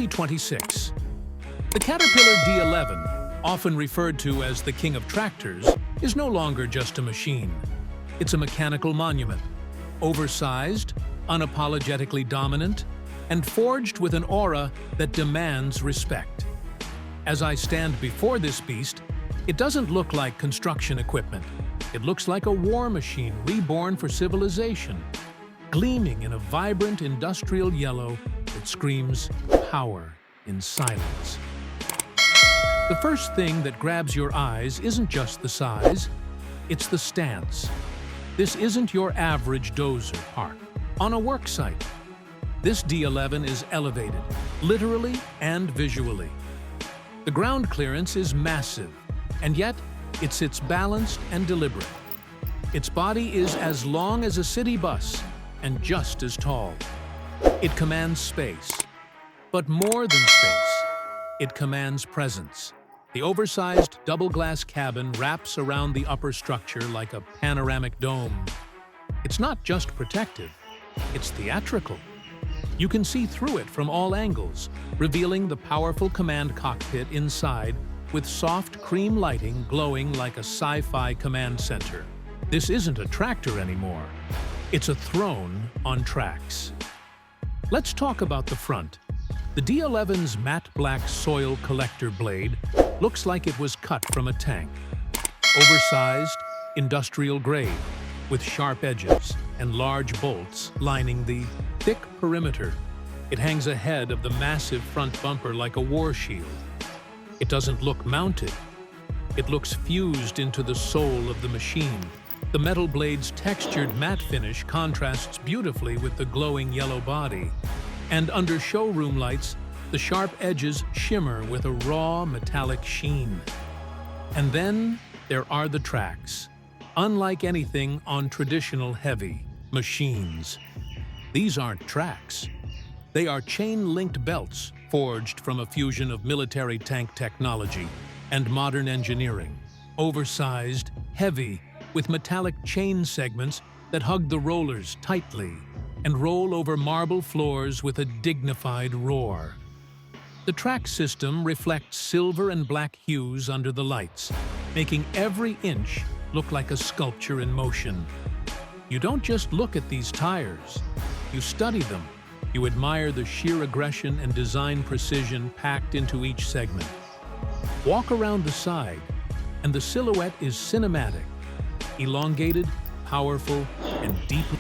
2026. The Caterpillar D11, often referred to as the king of tractors, is no longer just a machine. It's a mechanical monument, oversized, unapologetically dominant, and forged with an aura that demands respect. As I stand before this beast, it doesn't look like construction equipment. It looks like a war machine reborn for civilization, gleaming in a vibrant industrial yellow that screams power in silence. The first thing that grabs your eyes isn't just the size, it's the stance. This isn't your average dozer park on a work site. This D11 is elevated, literally and visually. The ground clearance is massive, and yet it sits balanced and deliberate. Its body is as long as a city bus and just as tall. It commands space, but more than space, it commands presence. The oversized double-glass cabin wraps around the upper structure like a panoramic dome. It's not just protective, it's theatrical. You can see through it from all angles, revealing the powerful command cockpit inside with soft cream lighting glowing like a sci-fi command center. This isn't a tractor anymore. It's a throne on tracks. Let's talk about the front. The D11's matte black soil collector blade looks like it was cut from a tank. Oversized, industrial grade, with sharp edges and large bolts lining the thick perimeter. It hangs ahead of the massive front bumper like a war shield. It doesn't look mounted. It looks fused into the soul of the machine. The metal blade's textured matte finish contrasts beautifully with the glowing yellow body. And under showroom lights, the sharp edges shimmer with a raw metallic sheen. And then there are the tracks. Unlike anything on traditional heavy machines, these aren't tracks. They are chain-linked belts forged from a fusion of military tank technology and modern engineering. Oversized, heavy, with metallic chain segments that hug the rollers tightly and roll over marble floors with a dignified roar. The track system reflects silver and black hues under the lights, making every inch look like a sculpture in motion. You don't just look at these tires, you study them. You admire the sheer aggression and design precision packed into each segment. Walk around the side, and the silhouette is cinematic, elongated, powerful, and deeply